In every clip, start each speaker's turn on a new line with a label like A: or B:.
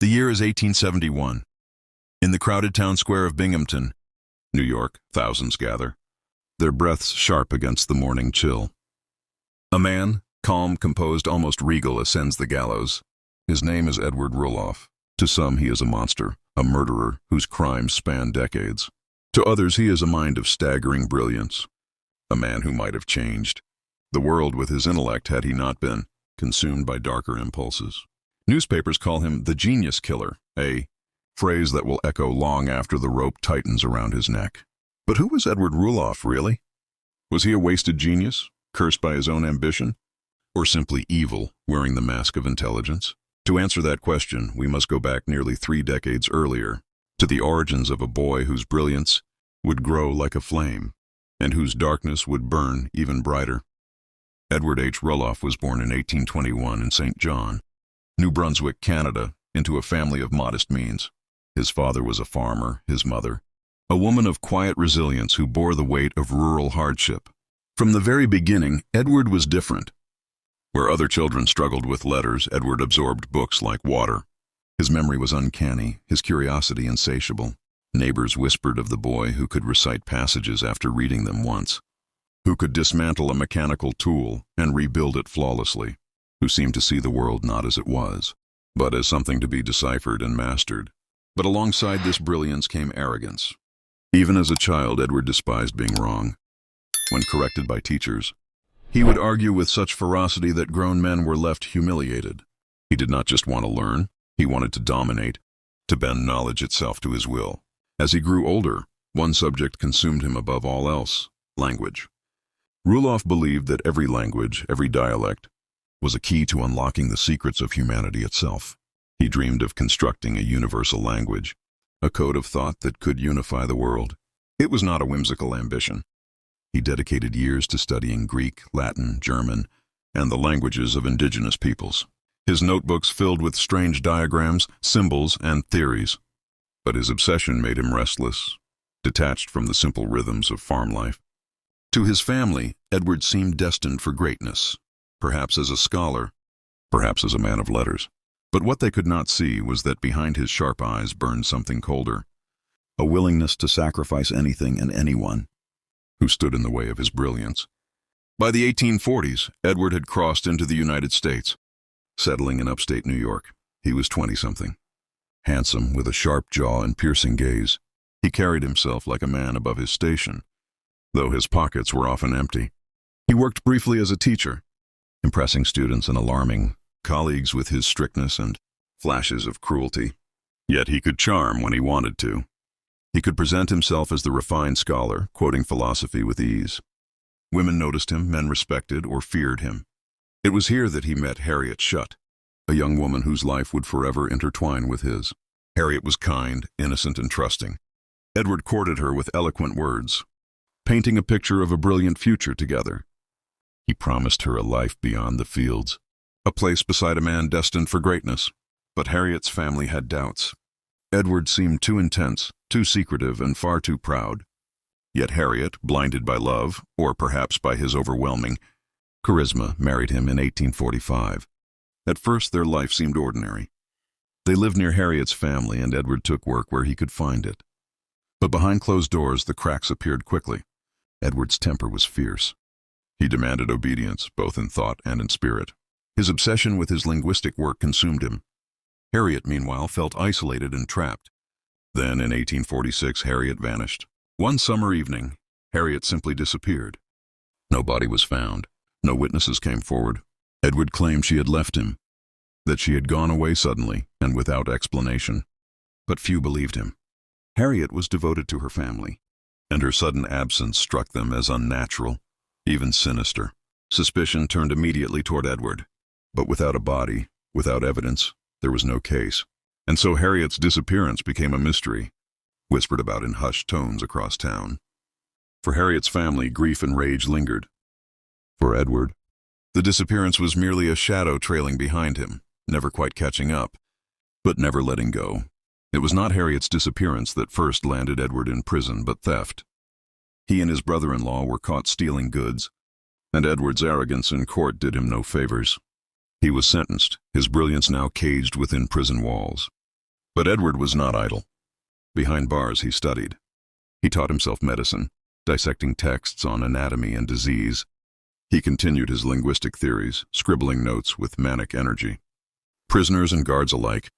A: The year is 1871. In the crowded town square of Binghamton, New York, thousands gather, their breaths sharp against the morning chill. A man, calm, composed, almost regal, ascends the gallows. His name is Edward Rulloff. To some, he is a monster, a murderer whose crimes span decades. To others, he is a mind of staggering brilliance, a man who might have changed the world with his intellect had he not been consumed by darker impulses. Newspapers call him the genius killer, a phrase that will echo long after the rope tightens around his neck. But who was Edward Rulloff, really? Was he a wasted genius, cursed by his own ambition, or simply evil, wearing the mask of intelligence? To answer that question, we must go back nearly 3 decades earlier, to the origins of a boy whose brilliance would grow like a flame, and whose darkness would burn even brighter. Edward H. Rulloff was born in 1821 in St. John, New Brunswick, Canada, into a family of modest means. His father was a farmer, his mother, a woman of quiet resilience who bore the weight of rural hardship. From the very beginning, Edward was different. Where other children struggled with letters, Edward absorbed books like water. His memory was uncanny, his curiosity insatiable. Neighbors whispered of the boy who could recite passages after reading them once, who could dismantle a mechanical tool and rebuild it flawlessly, who seemed to see the world not as it was, but as something to be deciphered and mastered. But alongside this brilliance came arrogance. Even as a child, Edward despised being wrong. When corrected by teachers, he would argue with such ferocity that grown men were left humiliated. He did not just want to learn, he wanted to dominate, to bend knowledge itself to his will. As he grew older, one subject consumed him above all else: language. Rulloff believed that every language, every dialect, was a key to unlocking the secrets of humanity itself. He dreamed of constructing a universal language, a code of thought that could unify the world. It was not a whimsical ambition. He dedicated years to studying Greek, Latin, German, and the languages of indigenous peoples. His notebooks filled with strange diagrams, symbols, and theories. But his obsession made him restless, detached from the simple rhythms of farm life. To his family, Edward seemed destined for greatness, perhaps as a scholar, perhaps as a man of letters. But what they could not see was that behind his sharp eyes burned something colder, a willingness to sacrifice anything and anyone who stood in the way of his brilliance. By the 1840s, Edward had crossed into the United States, settling in upstate New York. He was 20-something. Handsome, with a sharp jaw and piercing gaze, he carried himself like a man above his station, though his pockets were often empty. He worked briefly as a teacher, impressing students and alarming colleagues with his strictness and flashes of cruelty. Yet he could charm when he wanted to. He could present himself as the refined scholar, quoting philosophy with ease. Women noticed him, men respected or feared him. It was here that he met Harriet Shutt, a young woman whose life would forever intertwine with his. Harriet was kind, innocent, and trusting. Edward courted her with eloquent words, painting a picture of a brilliant future together. He promised her a life beyond the fields, a place beside a man destined for greatness. But Harriet's family had doubts. Edward seemed too intense, too secretive, and far too proud. Yet Harriet, blinded by love, or perhaps by his overwhelming charisma, married him in 1845. At first, their life seemed ordinary. They lived near Harriet's family, and Edward took work where he could find it. But behind closed doors, the cracks appeared quickly. Edward's temper was fierce. He demanded obedience, both in thought and in spirit. His obsession with his linguistic work consumed him. Harriet, meanwhile, felt isolated and trapped. Then, in 1846, Harriet vanished. One summer evening, Harriet simply disappeared. No body was found. No witnesses came forward. Edward claimed she had left him, that she had gone away suddenly and without explanation. But few believed him. Harriet was devoted to her family, and her sudden absence struck them as unnatural, even sinister. Suspicion turned immediately toward Edward. But without a body, without evidence, there was no case. And so Harriet's disappearance became a mystery, whispered about in hushed tones across town. For Harriet's family, grief and rage lingered. For Edward, the disappearance was merely a shadow trailing behind him, never quite catching up, but never letting go. It was not Harriet's disappearance that first landed Edward in prison, but theft. He and his brother-in-law were caught stealing goods, and Edward's arrogance in court did him no favors. He was sentenced, his brilliance now caged within prison walls. But Edward was not idle. Behind bars he studied. He taught himself medicine, dissecting texts on anatomy and disease. He continued his linguistic theories, scribbling notes with manic energy. Prisoners and guards alike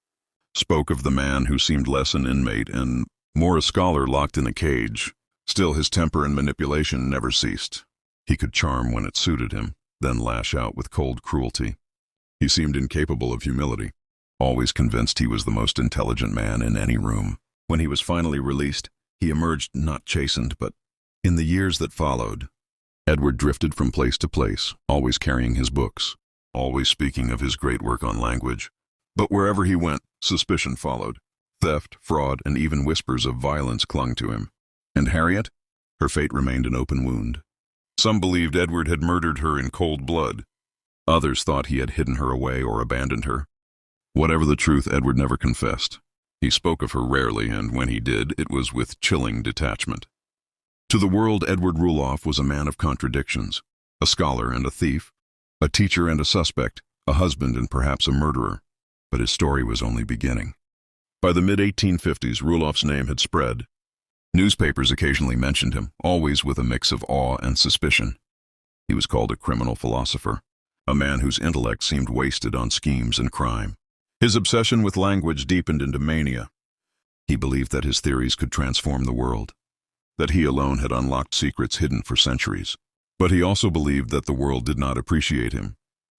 A: spoke of the man who seemed less an inmate and more a scholar locked in a cage. Still, his temper and manipulation never ceased. He could charm when it suited him, then lash out with cold cruelty. He seemed incapable of humility, always convinced he was the most intelligent man in any room. When he was finally released, he emerged not chastened, but in the years that followed, Edward drifted from place to place, always carrying his books, always speaking of his great work on language. But wherever he went, suspicion followed. Theft, fraud, and even whispers of violence clung to him. And Harriet? Her fate remained an open wound. Some believed Edward had murdered her in cold blood. Others thought he had hidden her away or abandoned her. Whatever the truth, Edward never confessed. He spoke of her rarely, and when he did, it was with chilling detachment. To the world, Edward Rulloff was a man of contradictions, a scholar and a thief, a teacher and a suspect, a husband and perhaps a murderer. But his story was only beginning. By the mid-1850s, Rulloff's name had spread. Newspapers occasionally mentioned him, always with a mix of awe and suspicion. He was called a criminal philosopher, a man whose intellect seemed wasted on schemes and crime. His obsession with language deepened into mania. He believed that his theories could transform the world, that he alone had unlocked secrets hidden for centuries. But he also believed that the world did not appreciate him,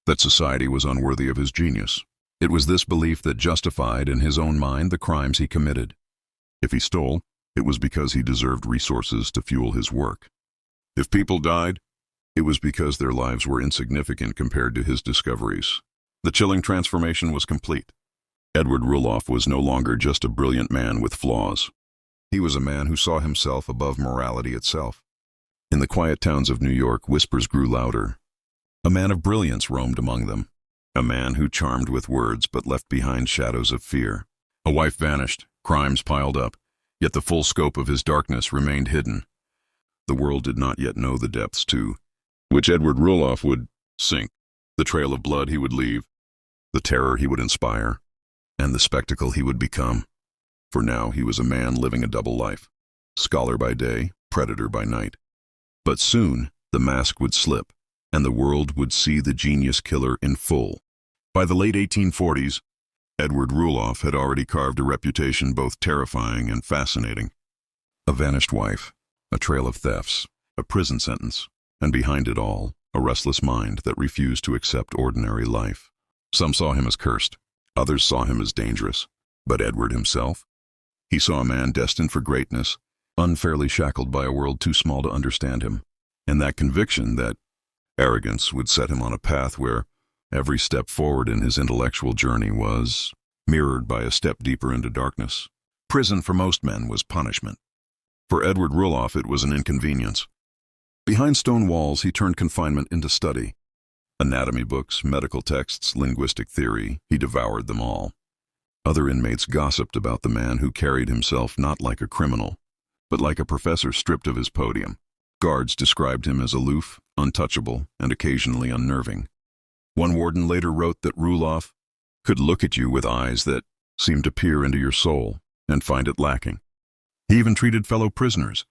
A: that society was unworthy of his genius. It was this belief that justified, in his own mind, the crimes he committed. If he stole, it was because he deserved resources to fuel his work. If people died, it was because their lives were insignificant compared to his discoveries. The chilling transformation was complete. Edward Rulloff was no longer just a brilliant man with flaws. He was a man who saw himself above morality itself. In the quiet towns of New York, whispers grew louder. A man of brilliance roamed among them. A man who charmed with words but left behind shadows of fear. A wife vanished, crimes piled up, yet the full scope of his darkness remained hidden. The world did not yet know the depths to which Edward Rulloff would sink, the trail of blood he would leave, the terror he would inspire, and the spectacle he would become. For now he was a man living a double life, scholar by day, predator by night. But soon the mask would slip, and the world would see the genius killer in full. By the late 1840s, Edward Rulloff had already carved a reputation both terrifying and fascinating. A vanished wife, a trail of thefts, a prison sentence, and behind it all, a restless mind that refused to accept ordinary life. Some saw him as cursed, others saw him as dangerous. But Edward himself? He saw a man destined for greatness, unfairly shackled by a world too small to understand him, and that conviction that arrogance would set him on a path where every step forward in his intellectual journey was mirrored by a step deeper into darkness. Prison for most men was punishment. For Edward Rulloff, it was an inconvenience. Behind stone walls, he turned confinement into study. Anatomy books, medical texts, linguistic theory, he devoured them all. Other inmates gossiped about the man who carried himself not like a criminal, but like a professor stripped of his podium. Guards described him as aloof, untouchable, and occasionally unnerving. One warden later wrote that Rulloff could look at you with eyes that seemed to peer into your soul and find it lacking. He even treated fellow prisoners,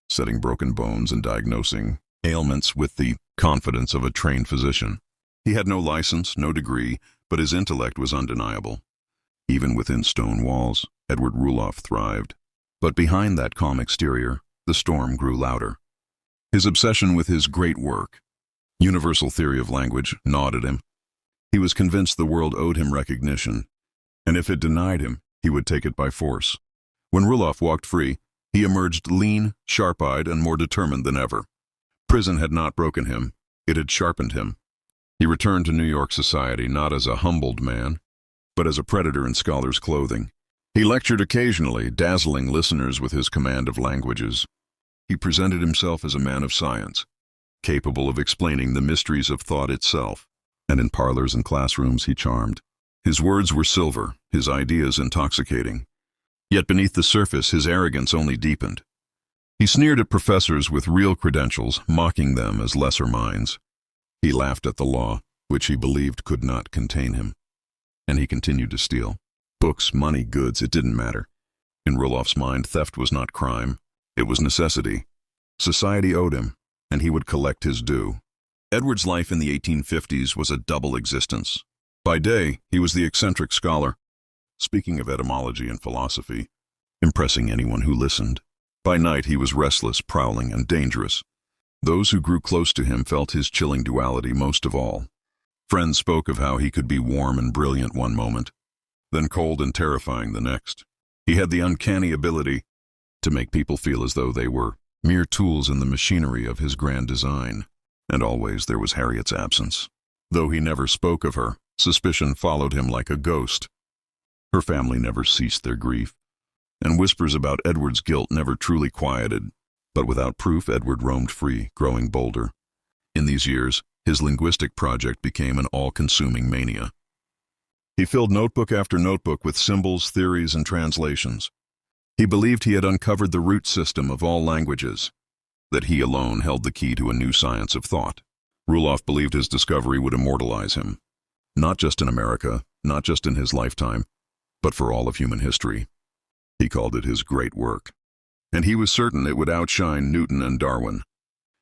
A: setting broken bones and diagnosing ailments with the confidence of a trained physician. He had no license, no degree, but his intellect was undeniable. Even within stone walls, Edward Rulloff thrived. But behind that calm exterior, the storm grew louder. His obsession with his great work, universal theory of language, gnawed at him. He was convinced the world owed him recognition, and if it denied him, he would take it by force. When Rulloff walked free, he emerged lean, sharp-eyed, and more determined than ever. Prison had not broken him, it had sharpened him. He returned to New York society not as a humbled man, but as a predator in scholar's clothing. He lectured occasionally, dazzling listeners with his command of languages. He presented himself as a man of science, capable of explaining the mysteries of thought itself, and in parlors and classrooms he charmed. His words were silver, his ideas intoxicating. Yet beneath the surface, his arrogance only deepened. He sneered at professors with real credentials, mocking them as lesser minds. He laughed at the law, which he believed could not contain him. And he continued to steal. Books, money, goods, it didn't matter. In Rulloff's mind, theft was not crime. It was necessity. Society owed him, and he would collect his due. Edward's life in the 1850s was a double existence. By day, he was the eccentric scholar, speaking of etymology and philosophy, impressing anyone who listened. By night, he was restless, prowling, and dangerous. Those who grew close to him felt his chilling duality most of all. Friends spoke of how he could be warm and brilliant one moment, then cold and terrifying the next. He had the uncanny ability to make people feel as though they were mere tools in the machinery of his grand design. And always there was Harriet's absence. Though he never spoke of her, suspicion followed him like a ghost. Her family never ceased their grief, and whispers about Edward's guilt never truly quieted. But without proof, Edward roamed free, growing bolder. In these years, his linguistic project became an all-consuming mania. He filled notebook after notebook with symbols, theories, and translations. He believed he had uncovered the root system of all languages, that he alone held the key to a new science of thought. Rulloff believed his discovery would immortalize him, not just in America, not just in his lifetime, but for all of human history. He called it his great work, and he was certain it would outshine Newton and Darwin.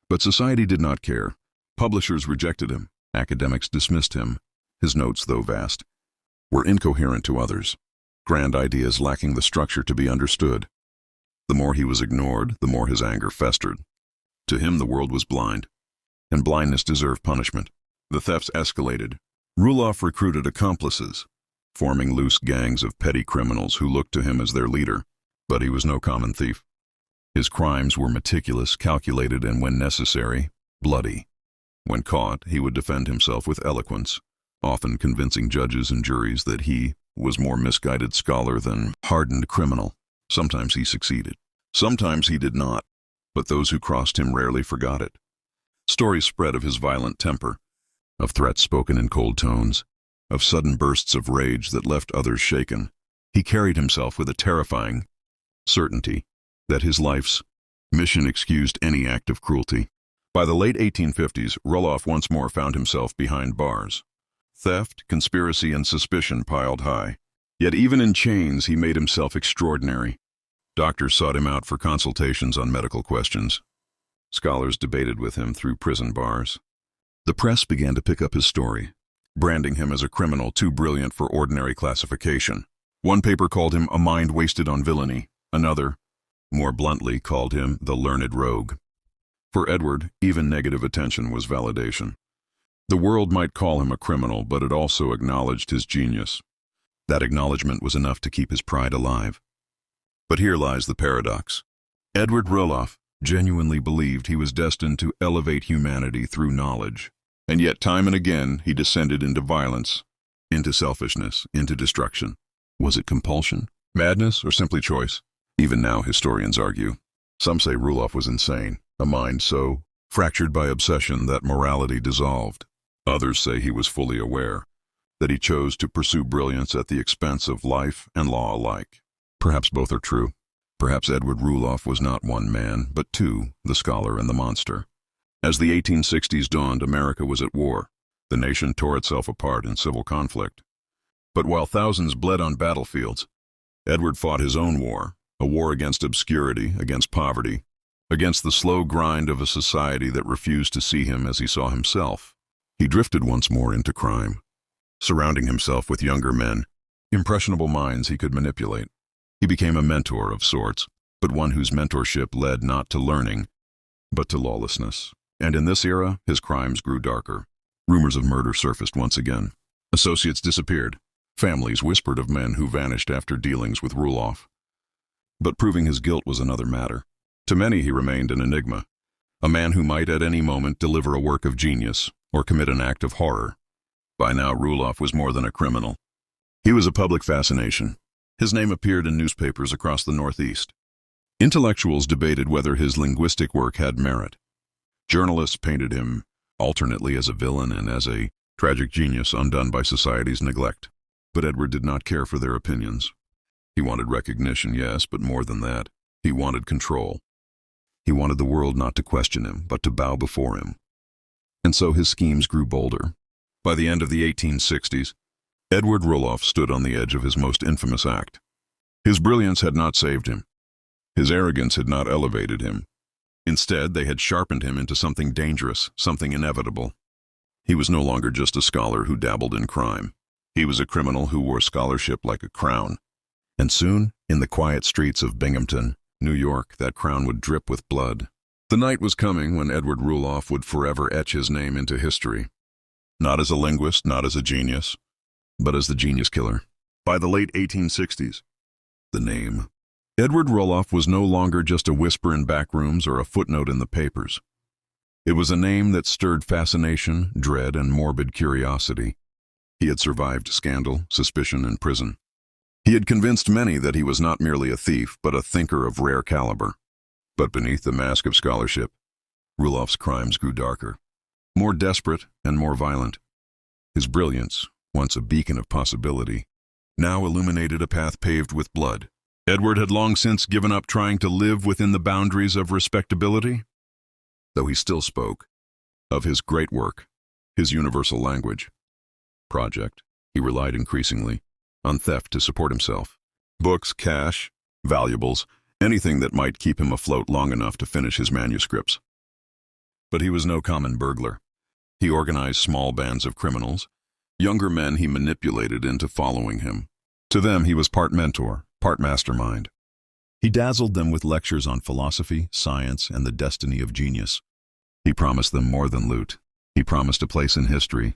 A: But society did not care. Publishers rejected him. Academics dismissed him. His notes, though vast, were incoherent to others, grand ideas lacking the structure to be understood. The more he was ignored, the more his anger festered. To him, the world was blind, and blindness deserved punishment. The thefts escalated. Rulloff recruited accomplices, forming loose gangs of petty criminals who looked to him as their leader. But he was no common thief. His crimes were meticulous, calculated, and when necessary, bloody. When caught, he would defend himself with eloquence, often convincing judges and juries that he was more misguided scholar than hardened criminal. Sometimes he succeeded. Sometimes he did not, but those who crossed him rarely forgot it. Stories spread of his violent temper, of threats spoken in cold tones, of sudden bursts of rage that left others shaken. He carried himself with a terrifying certainty that his life's mission excused any act of cruelty. By the late 1850s, Rulloff once more found himself behind bars. Theft, conspiracy, and suspicion piled high. Yet even in chains, he made himself extraordinary. Doctors sought him out for consultations on medical questions. Scholars debated with him through prison bars. The press began to pick up his story, branding him as a criminal too brilliant for ordinary classification. One paper called him a mind wasted on villainy. Another, more bluntly, called him the learned rogue. For Edward, even negative attention was validation. The world might call him a criminal, but it also acknowledged his genius. That acknowledgement was enough to keep his pride alive. But here lies the paradox. Edward Rulloff genuinely believed he was destined to elevate humanity through knowledge. And yet time and again he descended into violence, into selfishness, into destruction. Was it compulsion, madness, or simply choice? Even now historians argue. Some say Rulloff was insane, a mind so fractured by obsession that morality dissolved. Others say he was fully aware, that he chose to pursue brilliance at the expense of life and law alike. Perhaps both are true. Perhaps Edward Rulloff was not one man, but two, the scholar and the monster. As the 1860s dawned, America was at war. The nation tore itself apart in civil conflict. But while thousands bled on battlefields, Edward fought his own war, a war against obscurity, against poverty, against the slow grind of a society that refused to see him as he saw himself. He drifted once more into crime, surrounding himself with younger men, impressionable minds he could manipulate. He became a mentor of sorts, but one whose mentorship led not to learning, but to lawlessness. And in this era, his crimes grew darker. Rumors of murder surfaced once again. Associates disappeared. Families whispered of men who vanished after dealings with Rulloff. But proving his guilt was another matter. To many he remained an enigma, a man who might at any moment deliver a work of genius or commit an act of horror. By now, Rulloff was more than a criminal. He was a public fascination. His name appeared in newspapers across the Northeast. Intellectuals debated whether his linguistic work had merit. Journalists painted him alternately as a villain and as a tragic genius undone by society's neglect. But Edward did not care for their opinions. He wanted recognition, yes, but more than that. He wanted control. He wanted the world not to question him, but to bow before him. And so his schemes grew bolder. By the end of the 1860s, Edward Rulloff stood on the edge of his most infamous act. His brilliance had not saved him. His arrogance had not elevated him. Instead, they had sharpened him into something dangerous, something inevitable. He was no longer just a scholar who dabbled in crime. He was a criminal who wore scholarship like a crown. And soon, in the quiet streets of Binghamton, New York, that crown would drip with blood. The night was coming when Edward Rulloff would forever etch his name into history. Not as a linguist, not as a genius, but as the genius killer. By the late 1860s, the name Edward Rulloff was no longer just a whisper in back rooms or a footnote in the papers. It was a name that stirred fascination, dread, and morbid curiosity. He had survived scandal, suspicion, and prison. He had convinced many that he was not merely a thief, but a thinker of rare caliber. But beneath the mask of scholarship, Rulloff's crimes grew darker, more desperate and more violent. His brilliance, once a beacon of possibility, now illuminated a path paved with blood. Edward had long since given up trying to live within the boundaries of respectability, though he still spoke of his great work, his universal language project. He relied increasingly on theft to support himself. Books, cash, valuables, anything that might keep him afloat long enough to finish his manuscripts. But he was no common burglar. He organized small bands of criminals, younger men he manipulated into following him. To them, he was part mentor, part mastermind. He dazzled them with lectures on philosophy, science, and the destiny of genius. He promised them more than loot. He promised a place in history,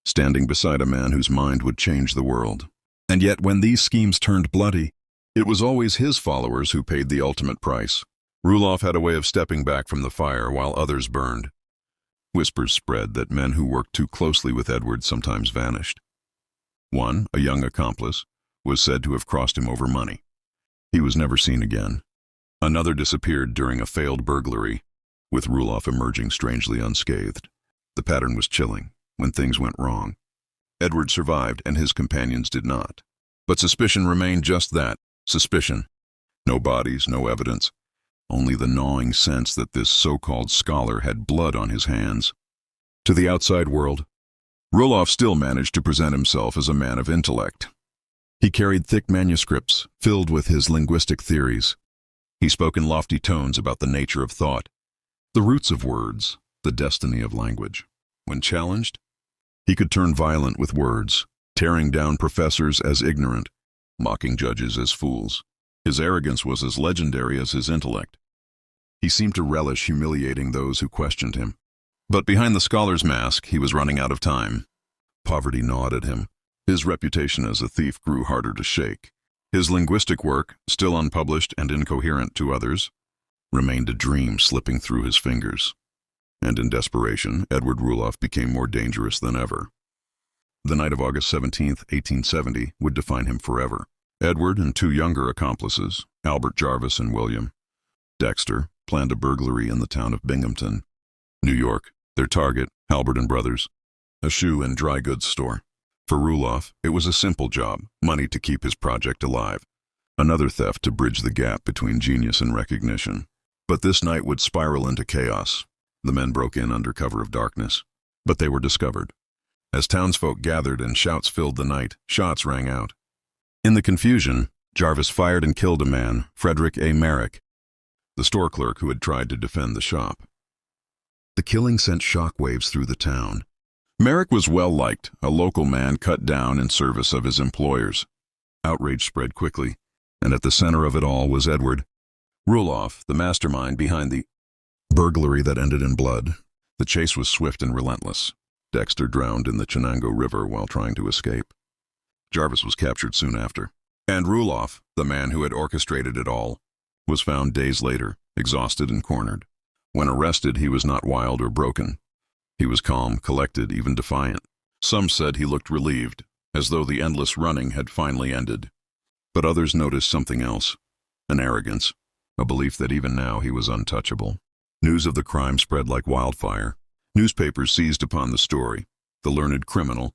A: standing beside a man whose mind would change the world. And yet, when these schemes turned bloody, it was always his followers who paid the ultimate price. Rulloff had a way of stepping back from the fire while others burned. Whispers spread that men who worked too closely with Edward sometimes vanished. One, a young accomplice, was said to have crossed him over money. He was never seen again. Another disappeared during a failed burglary, with Rulloff emerging strangely unscathed. The pattern was chilling. When things went wrong, Edward survived and his companions did not. But suspicion remained just that, suspicion. No bodies, no evidence. Only the gnawing sense that this so-called scholar had blood on his hands. To the outside world, Rulloff still managed to present himself as a man of intellect. He carried thick manuscripts filled with his linguistic theories. He spoke in lofty tones about the nature of thought, the roots of words, the destiny of language. When challenged, he could turn violent with words, tearing down professors as ignorant, mocking judges as fools. His arrogance was as legendary as his intellect. He seemed to relish humiliating those who questioned him. But behind the scholar's mask, he was running out of time. Poverty gnawed at him. His reputation as a thief grew harder to shake. His linguistic work, still unpublished and incoherent to others, remained a dream slipping through his fingers. And in desperation, Edward Rulloff became more dangerous than ever. The night of August 17, 1870, would define him forever. Edward and two younger accomplices, Albert Jarvis and William Dexter, planned a burglary in the town of Binghamton, New York. Their target, Albert and Brothers, a shoe and dry goods store. For Rulloff, it was a simple job, money to keep his project alive. Another theft to bridge the gap between genius and recognition. But this night would spiral into chaos. The men broke in under cover of darkness, but they were discovered. As townsfolk gathered and shouts filled the night, shots rang out. In the confusion, Jarvis fired and killed a man, Frederick A. Merrick, the store clerk who had tried to defend the shop. The killing sent shockwaves through the town. Merrick was well liked, a local man cut down in service of his employers. Outrage spread quickly, and at the center of it all was Edward Rulloff, the mastermind behind the burglary that ended in blood. The chase was swift and relentless. Dexter drowned in the Chenango River while trying to escape. Jarvis was captured soon after. And Rulloff, the man who had orchestrated it all, was found days later, exhausted and cornered. When arrested, he was not wild or broken. He was calm, collected, even defiant. Some said he looked relieved, as though the endless running had finally ended. But others noticed something else, an arrogance, a belief that even now he was untouchable. News of the crime spread like wildfire. Newspapers seized upon the story, the learned criminal,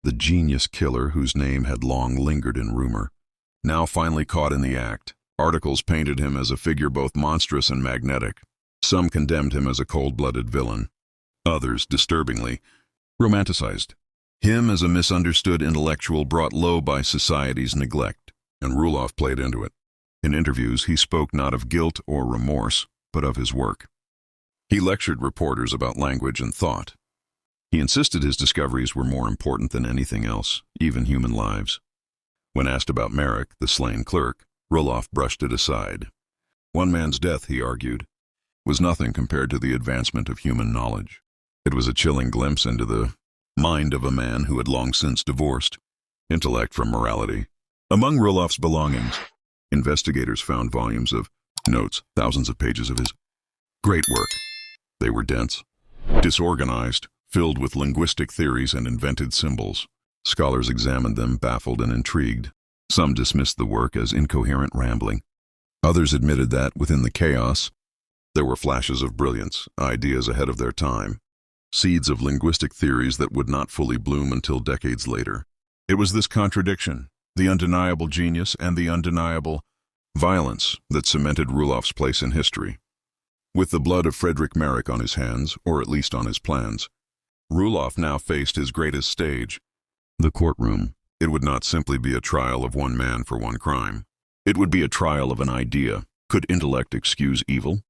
A: the genius killer whose name had long lingered in rumor, now finally caught in the act. Articles painted him as a figure both monstrous and magnetic. Some condemned him as a cold-blooded villain. Others, disturbingly, romanticized Him as a misunderstood intellectual brought low by society's neglect, and Rulloff played into it. In interviews, he spoke not of guilt or remorse, but of his work. He lectured reporters about language and thought. He insisted his discoveries were more important than anything else, even human lives. When asked about Merrick, the slain clerk, Rulloff brushed it aside. One man's death, he argued, was nothing compared to the advancement of human knowledge. It was a chilling glimpse into the mind of a man who had long since divorced intellect from morality. Among Rulloff's belongings, investigators found volumes of notes, thousands of pages of his great work. They were dense, disorganized, filled with linguistic theories and invented symbols. Scholars examined them, baffled and intrigued. Some dismissed the work as incoherent rambling. Others admitted that, within the chaos, there were flashes of brilliance, ideas ahead of their time, seeds of linguistic theories that would not fully bloom until decades later. It was this contradiction, the undeniable genius and the undeniable violence, that cemented Rulloff's place in history. With the blood of Frederick Merrick on his hands, or at least on his plans, Rulloff now faced his greatest stage, the courtroom. It would not simply be a trial of one man for one crime. It would be a trial of an idea. Could intellect excuse evil?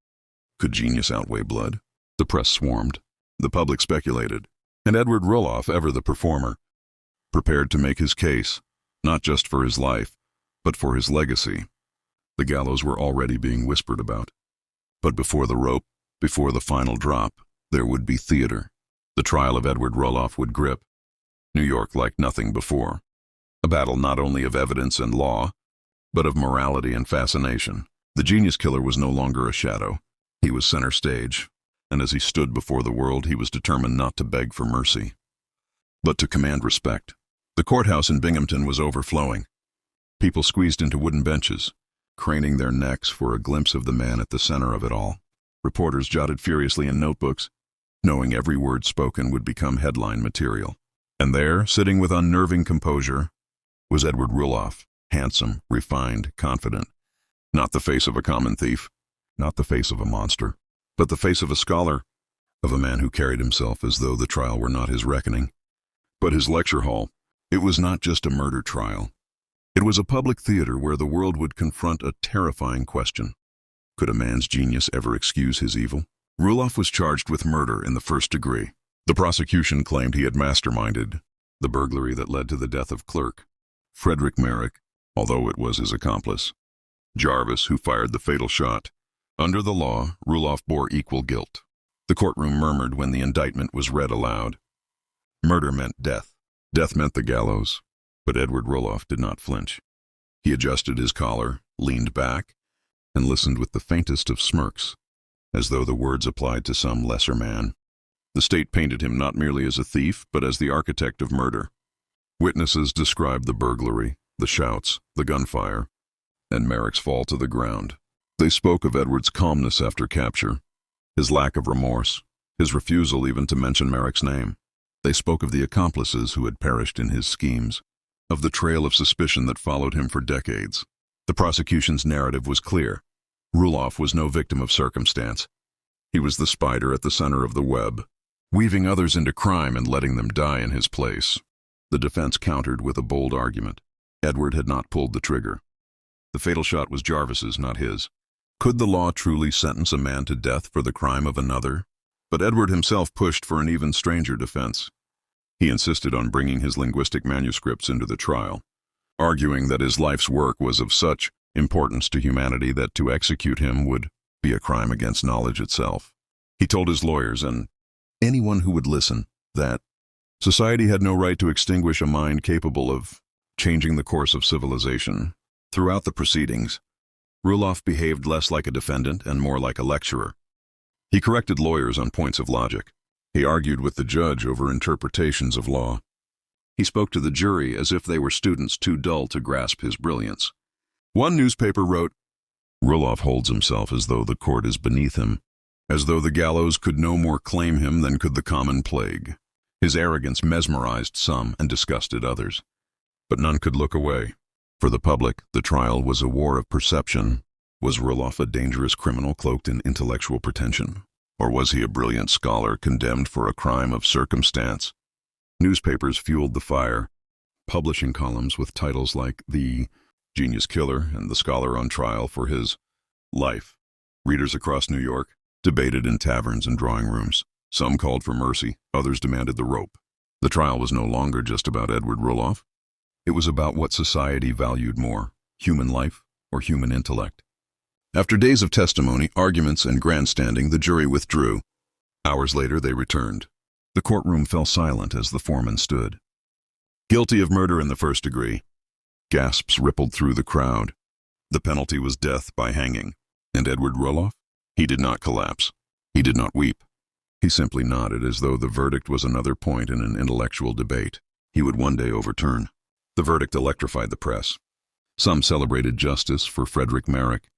A: Could genius outweigh blood? The press swarmed. The public speculated. And Edward Rulloff, ever the performer, prepared to make his case, not just for his life, but for his legacy. The gallows were already being whispered about. But before the rope, before the final drop, there would be theater. The trial of Edward Rulloff would grip New York like nothing before. A battle not only of evidence and law, but of morality and fascination. The genius killer was no longer a shadow. He was center stage, and as he stood before the world, he was determined not to beg for mercy, but to command respect. The courthouse in Binghamton was overflowing. People squeezed into wooden benches, craning their necks for a glimpse of the man at the center of it all. Reporters jotted furiously in notebooks, knowing every word spoken would become headline material. And there, sitting with unnerving composure, was Edward Rulloff, handsome, refined, confident. Not the face of a common thief, not the face of a monster, but the face of a scholar, of a man who carried himself as though the trial were not his reckoning, but his lecture hall. It was not just a murder trial. It was a public theater where the world would confront a terrifying question. Could a man's genius ever excuse his evil? Rulloff was charged with murder in the first degree. The prosecution claimed he had masterminded the burglary that led to the death of clerk Frederick Merrick, although it was his accomplice, Jarvis, who fired the fatal shot. Under the law, Rulloff bore equal guilt. The courtroom murmured when the indictment was read aloud. Murder meant death. Death meant the gallows. But Edward Rulloff did not flinch. He adjusted his collar, leaned back, and listened with the faintest of smirks, as though the words applied to some lesser man. The state painted him not merely as a thief, but as the architect of murder. Witnesses described the burglary, the shouts, the gunfire, and Merrick's fall to the ground. They spoke of Edward's calmness after capture, his lack of remorse, his refusal even to mention Merrick's name. They spoke of the accomplices who had perished in his schemes, of the trail of suspicion that followed him for decades. The prosecution's narrative was clear. Rulloff was no victim of circumstance. He was the spider at the center of the web, weaving others into crime and letting them die in his place. The defense countered with a bold argument. Edward had not pulled the trigger. The fatal shot was Jarvis's, not his. Could the law truly sentence a man to death for the crime of another? But Edward himself pushed for an even stranger defense. He insisted on bringing his linguistic manuscripts into the trial, arguing that his life's work was of such importance to humanity that to execute him would be a crime against knowledge itself. He told his lawyers, and anyone who would listen, that society had no right to extinguish a mind capable of changing the course of civilization. Throughout the proceedings, Rulloff behaved less like a defendant and more like a lecturer. He corrected lawyers on points of logic. He argued with the judge over interpretations of law. He spoke to the jury as if they were students too dull to grasp his brilliance. One newspaper wrote, "Rulloff holds himself as though the court is beneath him, as though the gallows could no more claim him than could the common plague." His arrogance mesmerized some and disgusted others, but none could look away. For the public, the trial was a war of perception. Was Rulloff a dangerous criminal cloaked in intellectual pretension? Or was he a brilliant scholar condemned for a crime of circumstance? Newspapers fueled the fire, publishing columns with titles like The Genius Killer and The Scholar on Trial for His Life. Readers across New York debated in taverns and drawing rooms. Some called for mercy, others demanded the rope. The trial was no longer just about Edward Rulloff. It was about what society valued more, human life or human intellect. After days of testimony, arguments, and grandstanding, the jury withdrew. Hours later, they returned. The courtroom fell silent as the foreman stood. Guilty of murder in the first degree. Gasps rippled through the crowd. The penalty was death by hanging. And Edward Rulloff? He did not collapse. He did not weep. He simply nodded as though the verdict was another point in an intellectual debate he would one day overturn. The verdict electrified the press. Some celebrated justice for Frederick Merrick,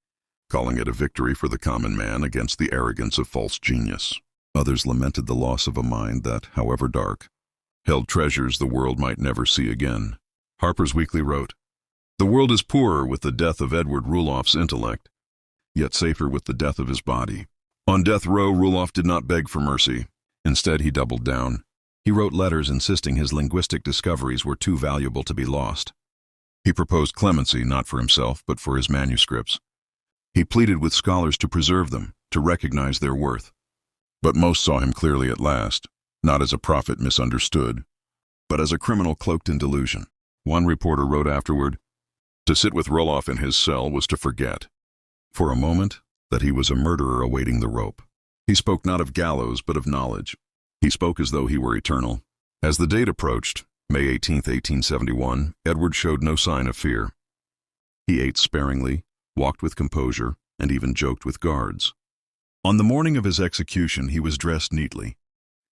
A: calling it a victory for the common man against the arrogance of false genius. Others lamented the loss of a mind that, however dark, held treasures the world might never see again. Harper's Weekly wrote, "The world is poorer with the death of Edward Rulloff's intellect, yet safer with the death of his body." On death row, Rulloff did not beg for mercy. Instead, he doubled down. He wrote letters insisting his linguistic discoveries were too valuable to be lost. He proposed clemency not for himself, but for his manuscripts. He pleaded with scholars to preserve them, to recognize their worth. But most saw him clearly at last, not as a prophet misunderstood, but as a criminal cloaked in delusion. One reporter wrote afterward, "To sit with Rulloff in his cell was to forget, for a moment, that he was a murderer awaiting the rope." He spoke not of gallows, but of knowledge. He spoke as though he were eternal. As the date approached, May 18, 1871, Edward showed no sign of fear. He ate sparingly, walked with composure, and even joked with guards. On the morning of his execution, he was dressed neatly,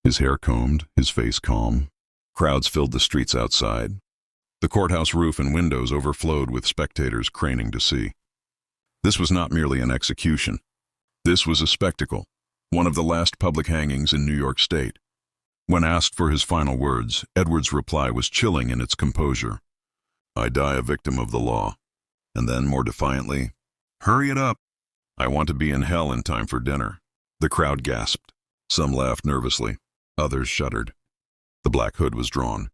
A: his hair combed, his face calm. Crowds filled the streets outside. The courthouse roof and windows overflowed with spectators craning to see. This was not merely an execution. This was a spectacle, one of the last public hangings in New York State. When asked for his final words, Edward's reply was chilling in its composure. "I die a victim of the law." And then, more defiantly, "Hurry it up. I want to be in hell in time for dinner." The crowd gasped. Some laughed nervously. Others shuddered. The black hood was drawn.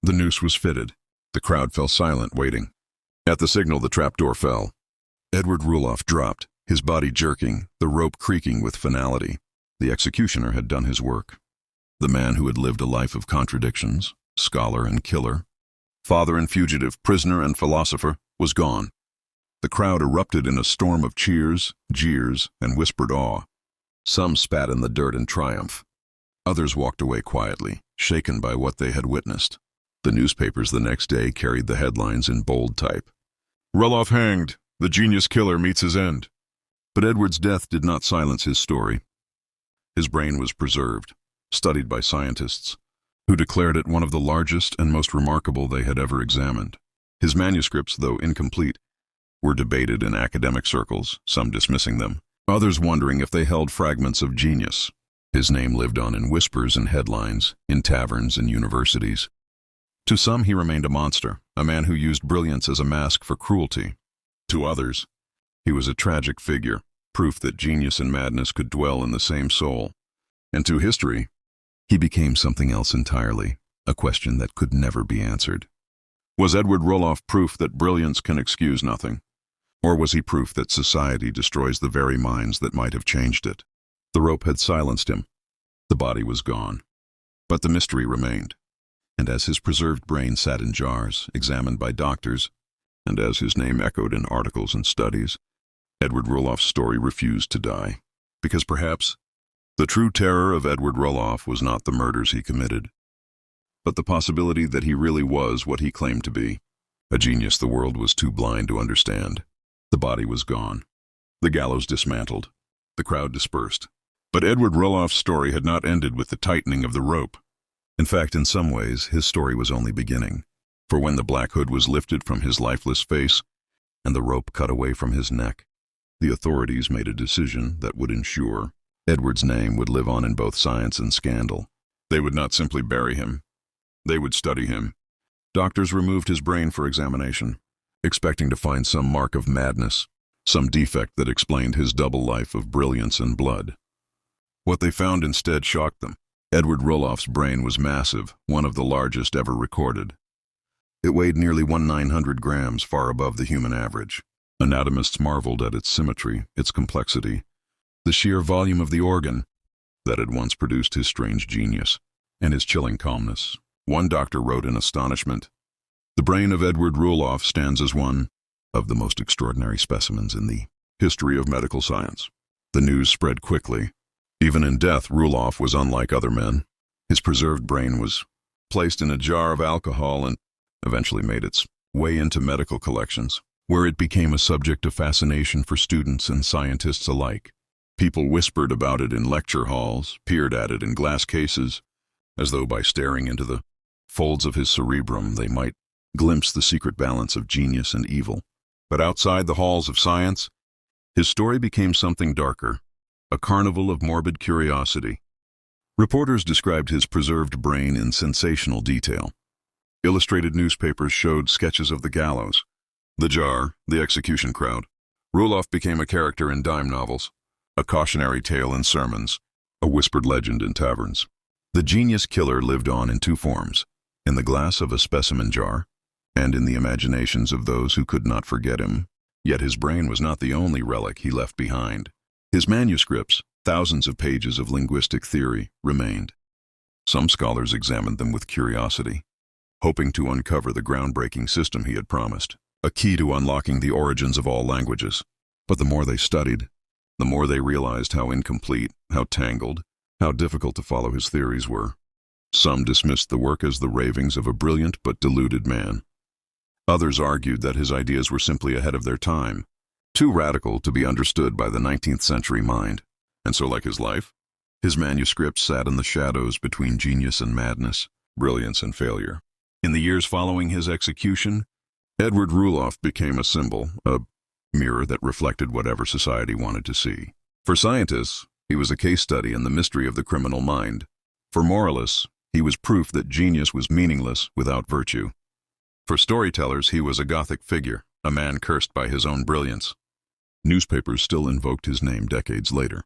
A: The noose was fitted. The crowd fell silent, waiting. At the signal, the trapdoor fell. Edward Rulloff dropped, his body jerking, the rope creaking with finality. The executioner had done his work. The man who had lived a life of contradictions, scholar and killer, father and fugitive, prisoner and philosopher, was gone. The crowd erupted in a storm of cheers, jeers, and whispered awe. Some spat in the dirt in triumph. Others walked away quietly, shaken by what they had witnessed. The newspapers the next day carried the headlines in bold type. "Rulloff hanged. The genius killer meets his end." But Edward's death did not silence his story. His brain was preserved, studied by scientists, who declared it one of the largest and most remarkable they had ever examined. His manuscripts, though incomplete, were debated in academic circles, some dismissing them, others wondering if they held fragments of genius. His name lived on in whispers and headlines, in taverns and universities. To some, he remained a monster, a man who used brilliance as a mask for cruelty. To others, he was a tragic figure, proof that genius and madness could dwell in the same soul. And to history, he became something else entirely, a question that could never be answered. Was Edward Rulloff proof that brilliance can excuse nothing? Or was he proof that society destroys the very minds that might have changed it? The rope had silenced him. The body was gone. But the mystery remained. And as his preserved brain sat in jars, examined by doctors, and as his name echoed in articles and studies, Edward Rulloff's story refused to die. Because perhaps the true terror of Edward Rulloff was not the murders he committed, but the possibility that he really was what he claimed to be, a genius the world was too blind to understand. The body was gone. The gallows dismantled. The crowd dispersed. But Edward Rulloff's story had not ended with the tightening of the rope. In fact, in some ways, his story was only beginning. For when the black hood was lifted from his lifeless face and the rope cut away from his neck, the authorities made a decision that would ensure Edward's name would live on in both science and scandal. They would not simply bury him. They would study him. Doctors removed his brain for examination, expecting to find some mark of madness, some defect that explained his double life of brilliance and blood. What they found instead shocked them. Edward Rulloff's brain was massive, one of the largest ever recorded. It weighed nearly 1/900 grams, far above the human average. Anatomists marveled at its symmetry, its complexity, the sheer volume of the organ that had once produced his strange genius, and his chilling calmness. One doctor wrote in astonishment, "The brain of Edward Rulloff stands as one of the most extraordinary specimens in the history of medical science." The news spread quickly. Even in death, Rulloff was unlike other men. His preserved brain was placed in a jar of alcohol and eventually made its way into medical collections, where it became a subject of fascination for students and scientists alike. People whispered about it in lecture halls, peered at it in glass cases, as though by staring into the folds of his cerebrum they might glimpse the secret balance of genius and evil. But outside the halls of science, his story became something darker, a carnival of morbid curiosity. Reporters described his preserved brain in sensational detail. Illustrated newspapers showed sketches of the gallows, the jar, the execution crowd. Rulloff became a character in dime novels, a cautionary tale in sermons, a whispered legend in taverns. The genius killer lived on in two forms, in the glass of a specimen jar, and in the imaginations of those who could not forget him. Yet his brain was not the only relic he left behind. His manuscripts, thousands of pages of linguistic theory, remained. Some scholars examined them with curiosity, hoping to uncover the groundbreaking system he had promised, a key to unlocking the origins of all languages. But the more they studied, the more they realized how incomplete, how tangled, how difficult to follow his theories were. Some dismissed the work as the ravings of a brilliant but deluded man. Others argued that his ideas were simply ahead of their time, too radical to be understood by the 19th century mind. And so, like his life, his manuscripts sat in the shadows between genius and madness, brilliance and failure. In the years following his execution, Edward Rulloff became a symbol, a mirror that reflected whatever society wanted to see. For scientists, he was a case study in the mystery of the criminal mind. For moralists, he was proof that genius was meaningless without virtue. For storytellers, he was a Gothic figure, a man cursed by his own brilliance. Newspapers still invoked his name decades later.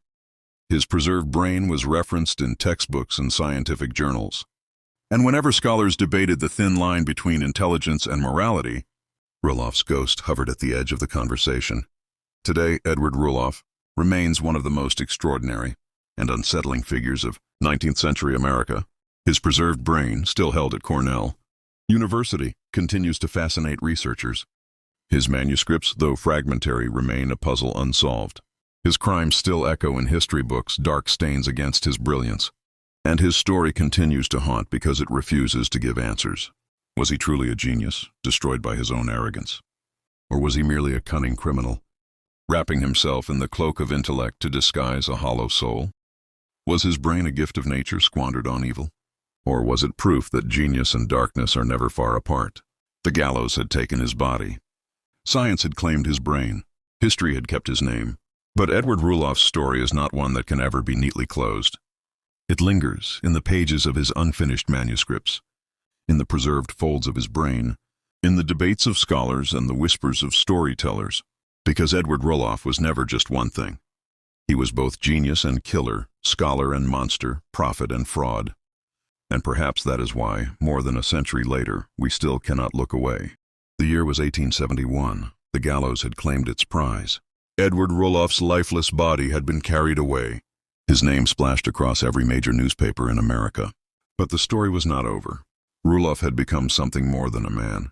A: His preserved brain was referenced in textbooks and scientific journals. And whenever scholars debated the thin line between intelligence and morality, Rulloff's ghost hovered at the edge of the conversation. Today, Edward Rulloff remains one of the most extraordinary and unsettling figures of 19th century America. His preserved brain, still held at Cornell University, continues to fascinate researchers. His manuscripts, though fragmentary, remain a puzzle unsolved. His crimes still echo in history books, dark stains against his brilliance. And his story continues to haunt because it refuses to give answers. Was he truly a genius, destroyed by his own arrogance? Or was he merely a cunning criminal, wrapping himself in the cloak of intellect to disguise a hollow soul? Was his brain a gift of nature squandered on evil? Or was it proof that genius and darkness are never far apart? The gallows had taken his body. Science had claimed his brain. History had kept his name. But Edward Rulloff's story is not one that can ever be neatly closed. It lingers in the pages of his unfinished manuscripts, in the preserved folds of his brain, in the debates of scholars and the whispers of storytellers, because Edward Rulloff was never just one thing. He was both genius and killer, scholar and monster, prophet and fraud. And perhaps that is why, more than a century later, we still cannot look away. The year was 1871. The gallows had claimed its prize. Edward Rulloff's lifeless body had been carried away. His name splashed across every major newspaper in America. But the story was not over. Rulloff had become something more than a man.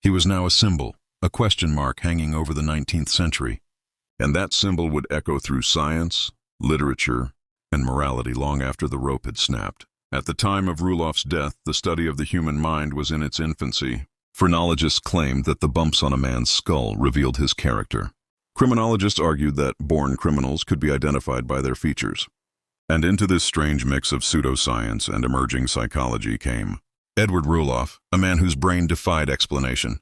A: He was now a symbol, a question mark hanging over the 19th century. And that symbol would echo through science, literature, and morality long after the rope had snapped. At the time of Rulloff's death, the study of the human mind was in its infancy. Phrenologists claimed that the bumps on a man's skull revealed his character. Criminologists argued that born criminals could be identified by their features. And into this strange mix of pseudoscience and emerging psychology came Edward Rulloff, a man whose brain defied explanation.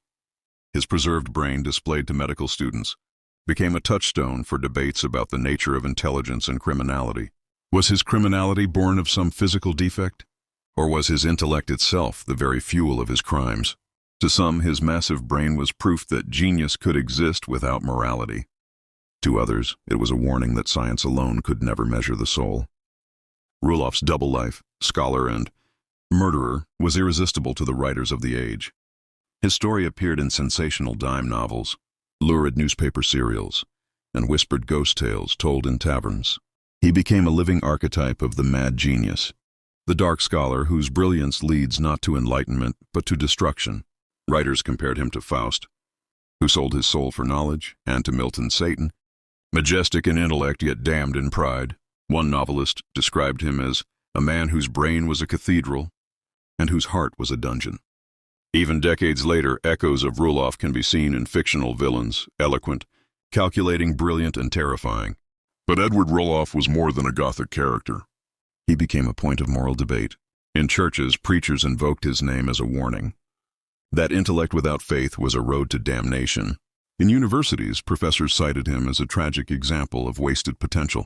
A: His preserved brain, displayed to medical students, became a touchstone for debates about the nature of intelligence and criminality. Was his criminality born of some physical defect? Or was his intellect itself the very fuel of his crimes? To some, his massive brain was proof that genius could exist without morality. To others, it was a warning that science alone could never measure the soul. Rulloff's double life, scholar, and murderer, was irresistible to the writers of the age. His story appeared in sensational dime novels, lurid newspaper serials, and whispered ghost tales told in taverns. He became a living archetype of the mad genius, the dark scholar whose brilliance leads not to enlightenment but to destruction. Writers compared him to Faust, who sold his soul for knowledge, and to Milton's Satan, majestic in intellect yet damned in pride. One novelist described him as a man whose brain was a cathedral and whose heart was a dungeon. Even decades later, echoes of Rulloff can be seen in fictional villains, eloquent, calculating, brilliant, and terrifying. But Edward Rulloff was more than a Gothic character. He became a point of moral debate. In churches, preachers invoked his name as a warning. That intellect without faith was a road to damnation. In universities, professors cited him as a tragic example of wasted potential.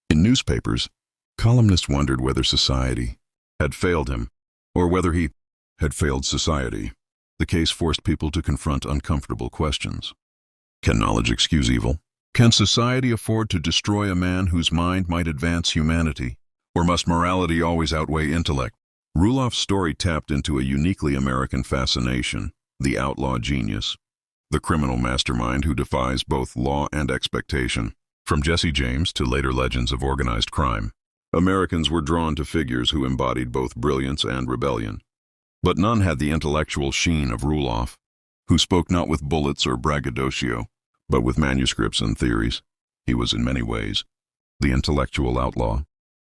A: In newspapers, columnists wondered whether society had failed him, or whether he had failed society. The case forced people to confront uncomfortable questions. Can knowledge excuse evil? Can society afford to destroy a man whose mind might advance humanity? Or must morality always outweigh intellect? Rulloff's story tapped into a uniquely American fascination, the outlaw genius, the criminal mastermind who defies both law and expectation. From Jesse James to later legends of organized crime, Americans were drawn to figures who embodied both brilliance and rebellion. But none had the intellectual sheen of Rulloff, who spoke not with bullets or braggadocio, but with manuscripts and theories. He was in many ways the intellectual outlaw,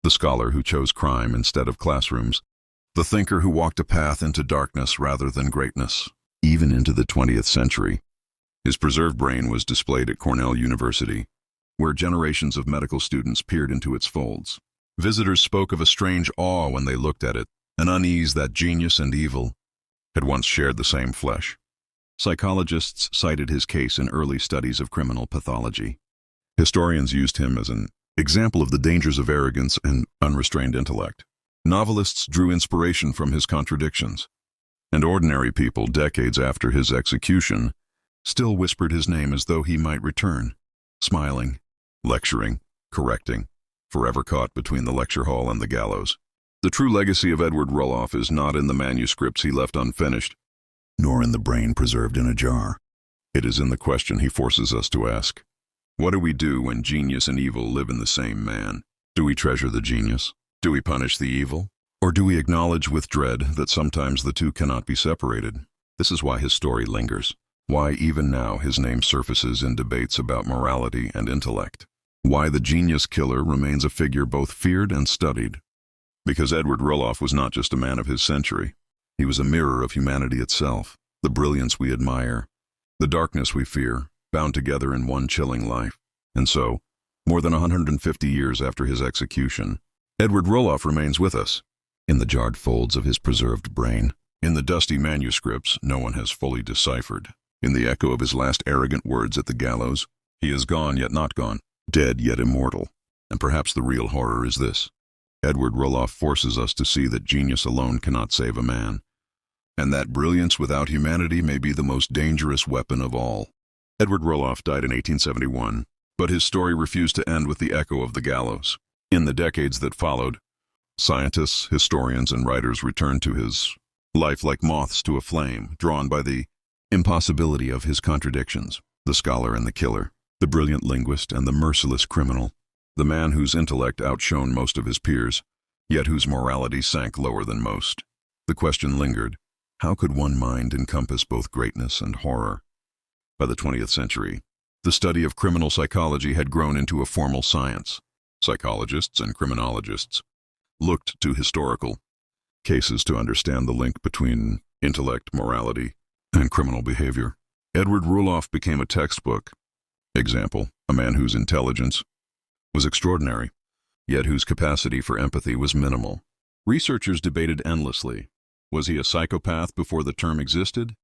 A: the scholar who chose crime instead of classrooms, the thinker who walked a path into darkness rather than greatness. Even into the 20th century, his preserved brain was displayed at Cornell University, where generations of medical students peered into its folds. Visitors spoke of a strange awe when they looked at it, an unease that genius and evil had once shared the same flesh. Psychologists cited his case in early studies of criminal pathology. Historians used him as an example of the dangers of arrogance and unrestrained intellect. Novelists drew inspiration from his contradictions, and ordinary people, decades after his execution, still whispered his name as though he might return, smiling, lecturing, correcting, forever caught between the lecture hall and the gallows. The true legacy of Edward Rulloff is not in the manuscripts he left unfinished, nor in the brain preserved in a jar. It is in the question he forces us to ask. What do we do when genius and evil live in the same man? Do we treasure the genius? Do we punish the evil? Or do we acknowledge with dread that sometimes the two cannot be separated? This is why his story lingers, why even now his name surfaces in debates about morality and intellect, why the genius killer remains a figure both feared and studied. Because Edward Rulloff was not just a man of his century. He was a mirror of humanity itself, the brilliance we admire, the darkness we fear, bound together in one chilling life. And so, more than 150 years after his execution, Edward Rulloff remains with us, in the jarred folds of his preserved brain, in the dusty manuscripts no one has fully deciphered, in the echo of his last arrogant words at the gallows. He is gone yet not gone, dead yet immortal. And perhaps the real horror is this. Edward Rulloff forces us to see that genius alone cannot save a man, and that brilliance without humanity may be the most dangerous weapon of all. Edward Rulloff died in 1871, but his story refused to end with the echo of the gallows. In the decades that followed, scientists, historians, and writers returned to his life like moths to a flame, drawn by the impossibility of his contradictions, the scholar and the killer, the brilliant linguist and the merciless criminal, the man whose intellect outshone most of his peers, yet whose morality sank lower than most. The question lingered, how could one mind encompass both greatness and horror? By the 20th century, the study of criminal psychology had grown into a formal science. Psychologists and criminologists looked to historical cases to understand the link between intellect, morality, and criminal behavior. Edward Rulloff became a textbook example, a man whose intelligence was extraordinary, yet whose capacity for empathy was minimal. Researchers debated endlessly. Was he a psychopath before the term existed?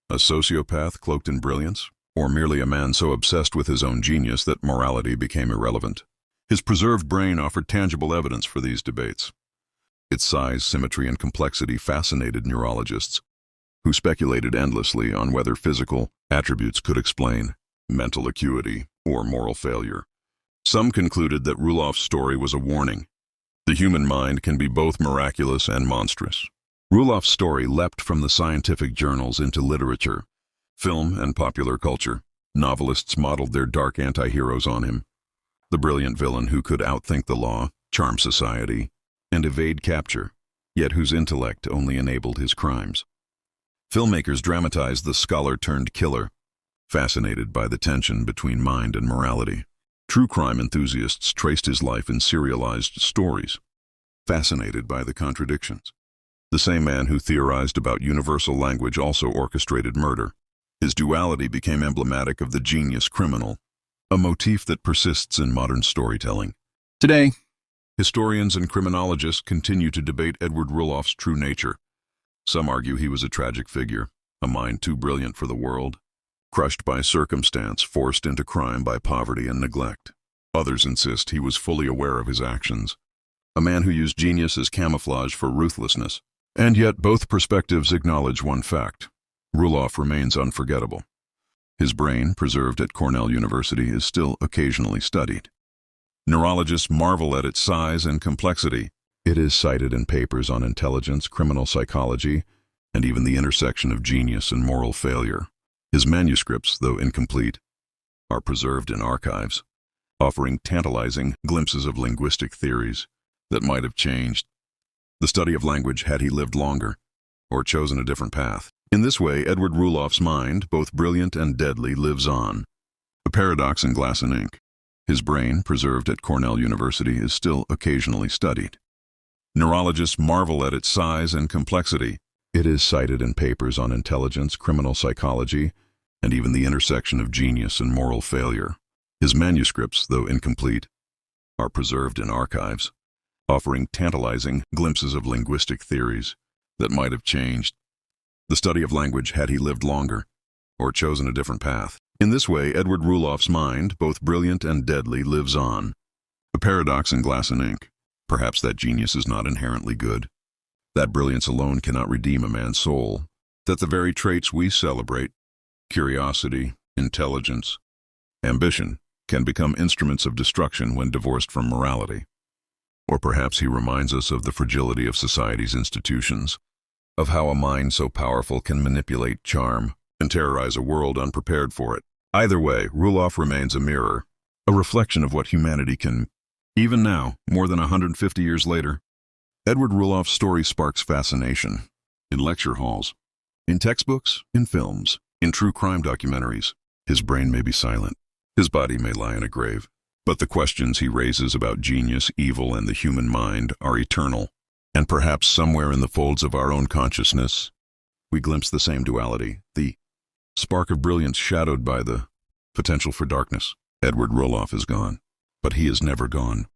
A: A sociopath cloaked in brilliance? Or merely a man so obsessed with his own genius that morality became irrelevant? His preserved brain offered tangible evidence for these debates. Its size, symmetry, and complexity fascinated neurologists, who speculated endlessly on whether physical attributes could explain mental acuity or moral failure. Some concluded that Rulloff's story was a warning, The human mind can be both miraculous and monstrous. Rulloff's story leapt from the scientific journals into literature, film, and popular culture. Novelists modeled their dark anti-heroes on him. The brilliant villain who could outthink the law, charm society, and evade capture, yet whose intellect only enabled his crimes. Filmmakers dramatized the scholar-turned-killer, fascinated by the tension between mind and morality. True crime enthusiasts traced his life in serialized stories, fascinated by the contradictions. The same man who theorized about universal language also orchestrated murder. His duality became emblematic of the genius criminal, a motif that persists in modern storytelling. Today, historians and criminologists continue to debate Edward Rulloff's true nature. Some argue he was a tragic figure, a mind too brilliant for the world, crushed by circumstance, forced into crime by poverty and neglect. Others insist he was fully aware of his actions, a man who used genius as camouflage for ruthlessness. And yet both perspectives acknowledge one fact: Rulloff remains unforgettable. His brain, preserved at Cornell University, is still occasionally studied. Neurologists marvel at its size and complexity. It is cited in papers on intelligence, criminal psychology, and even the intersection of genius and moral failure. His manuscripts, though incomplete, are preserved in archives, offering tantalizing glimpses of linguistic theories that might have changed the study of language had he lived longer, or chosen a different path. In this way, Edward Rulloff's mind, both brilliant and deadly, lives on. A paradox in glass and ink. His brain, preserved at Cornell University, is still occasionally studied. Neurologists marvel at its size and complexity. It is cited in papers on intelligence, criminal psychology, and even the intersection of genius and moral failure. His manuscripts, though incomplete, are preserved in archives, offering tantalizing glimpses of linguistic theories that might have changed the study of language had he lived longer, or chosen a different path. In this way, Edward Rulloff's mind, both brilliant and deadly, lives on. A paradox in glass and ink. Perhaps that genius is not inherently good. That brilliance alone cannot redeem a man's soul. That the very traits we celebrate, curiosity, intelligence, ambition, can become instruments of destruction when divorced from morality. Or perhaps he reminds us of the fragility of society's institutions, of how a mind so powerful can manipulate charm and terrorize a world unprepared for it. Either way, Rulloff remains a mirror, a reflection of what humanity can. Even now, more than 150 years later, Edward Rulloff's story sparks fascination in lecture halls, in textbooks, in films, in true crime documentaries. His brain may be silent, his body may lie in a grave, but the questions he raises about genius, evil, and the human mind are eternal. And perhaps somewhere in the folds of our own consciousness, we glimpse the same duality, the spark of brilliance shadowed by the potential for darkness. Edward Rulloff is gone, but he is never gone.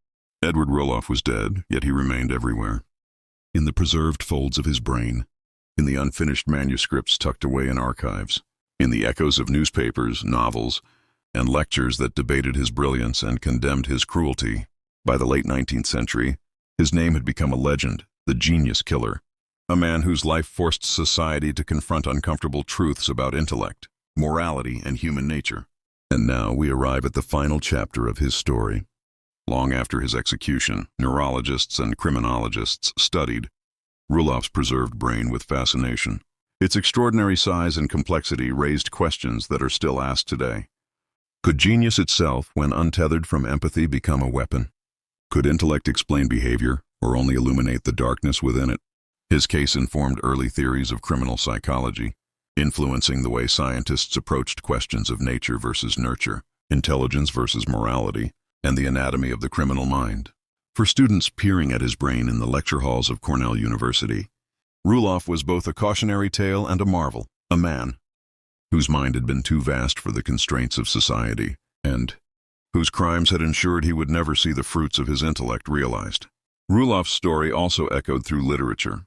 A: Edward Rulloff was dead, yet he remained everywhere. In the preserved folds of his brain, in the unfinished manuscripts tucked away in archives, in the echoes of newspapers, novels, and lectures that debated his brilliance and condemned his cruelty. By the late 19th century, his name had become a legend, the genius killer, a man whose life forced society to confront uncomfortable truths about intellect, morality, and human nature. And now we arrive at the final chapter of his story. Long after his execution, neurologists and criminologists studied Rulloff's preserved brain with fascination. Its extraordinary size and complexity raised questions that are still asked today. Could genius itself, when untethered from empathy, become a weapon? Could intellect explain behavior, or only illuminate the darkness within it? His case informed early theories of criminal psychology, influencing the way scientists approached questions of nature versus nurture, intelligence versus morality, and the anatomy of the criminal mind. For students peering at his brain in the lecture halls of Cornell University, Rulloff was both a cautionary tale and a marvel, a man whose mind had been too vast for the constraints of society, and whose crimes had ensured he would never see the fruits of his intellect realized. Rulloff's story also echoed through literature,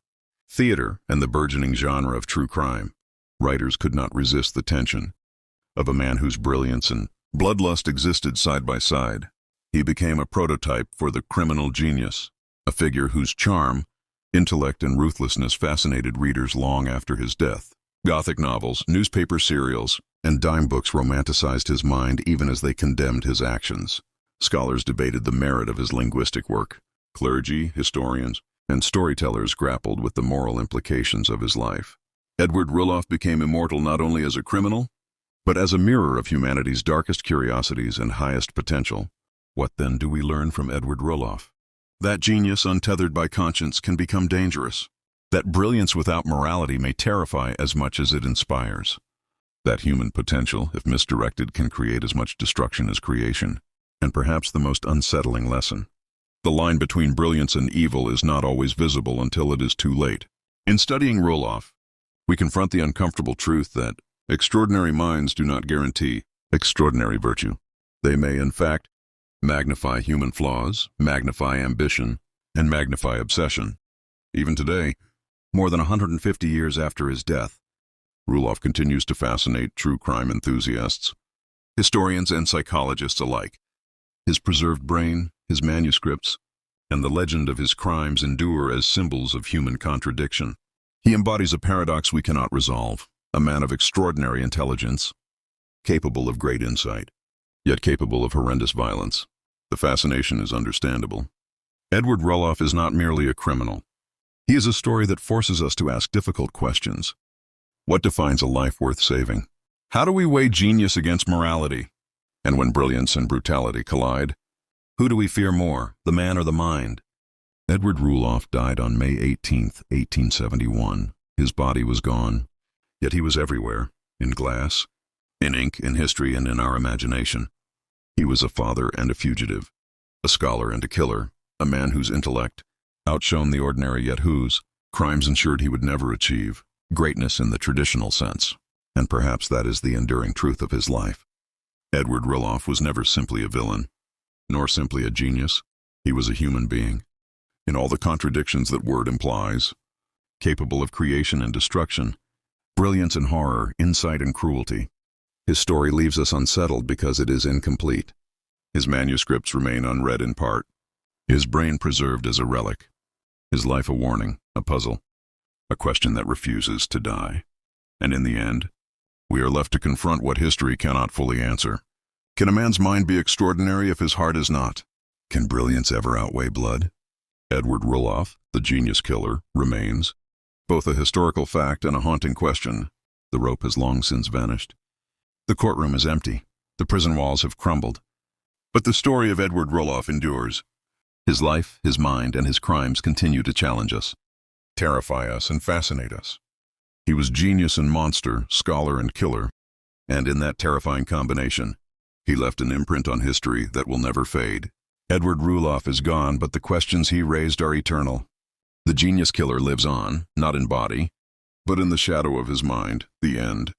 A: theater, and the burgeoning genre of true crime. Writers could not resist the tension of a man whose brilliance and bloodlust existed side by side. He became a prototype for the criminal genius, a figure whose charm, intellect, and ruthlessness fascinated readers long after his death. Gothic novels, newspaper serials, and dime books romanticized his mind even as they condemned his actions. Scholars debated the merit of his linguistic work, Clergy, historians, and storytellers grappled with the moral implications of his life. Edward Rulloff became immortal not only as a criminal, but as a mirror of humanity's darkest curiosities and highest potential. What then do we learn from Edward Rulloff? That genius untethered by conscience can become dangerous. That brilliance without morality may terrify as much as it inspires. That human potential, if misdirected, can create as much destruction as creation. And perhaps the most unsettling lesson: the line between brilliance and evil is not always visible until it is too late. In studying Rulloff, we confront the uncomfortable truth that extraordinary minds do not guarantee extraordinary virtue. They may, in fact, magnify human flaws, magnify ambition, and magnify obsession. Even today, more than 150 years after his death, Rulloff continues to fascinate true crime enthusiasts, historians and psychologists alike. His preserved brain, his manuscripts, and the legend of his crimes endure as symbols of human contradiction. He embodies a paradox we cannot resolve, a man of extraordinary intelligence, capable of great insight, yet capable of horrendous violence. The fascination is understandable. Edward Rulloff is not merely a criminal. He is a story that forces us to ask difficult questions. What defines a life worth saving? How do we weigh genius against morality? And when brilliance and brutality collide, who do we fear more, the man or the mind? Edward Rulloff died on May 18, 1871. His body was gone, yet he was everywhere, in glass, in ink, in history, and in our imagination. He was a father and a fugitive, a scholar and a killer, a man whose intellect outshone the ordinary, yet whose crimes ensured he would never achieve greatness in the traditional sense. And perhaps that is the enduring truth of his life. Edward Rulloff was never simply a villain, nor simply a genius. He was a human being, in all the contradictions that word implies, capable of creation and destruction, brilliance and horror, insight and cruelty. His story leaves us unsettled because it is incomplete. His manuscripts remain unread in part, his brain preserved as a relic, his life a warning, a puzzle, a question that refuses to die. And in the end, we are left to confront what history cannot fully answer. Can a man's mind be extraordinary if his heart is not? Can brilliance ever outweigh blood? Edward Rulloff, the genius killer, remains both a historical fact and a haunting question. The rope has long since vanished. The courtroom is empty. The prison walls have crumbled. But the story of Edward Rulloff endures. His life, his mind, and his crimes continue to challenge us, terrify us, and fascinate us. He was genius and monster, scholar and killer, and in that terrifying combination, he left an imprint on history that will never fade. Edward Rulloff is gone, but the questions he raised are eternal. The genius killer lives on, not in body, but in the shadow of his mind. The end.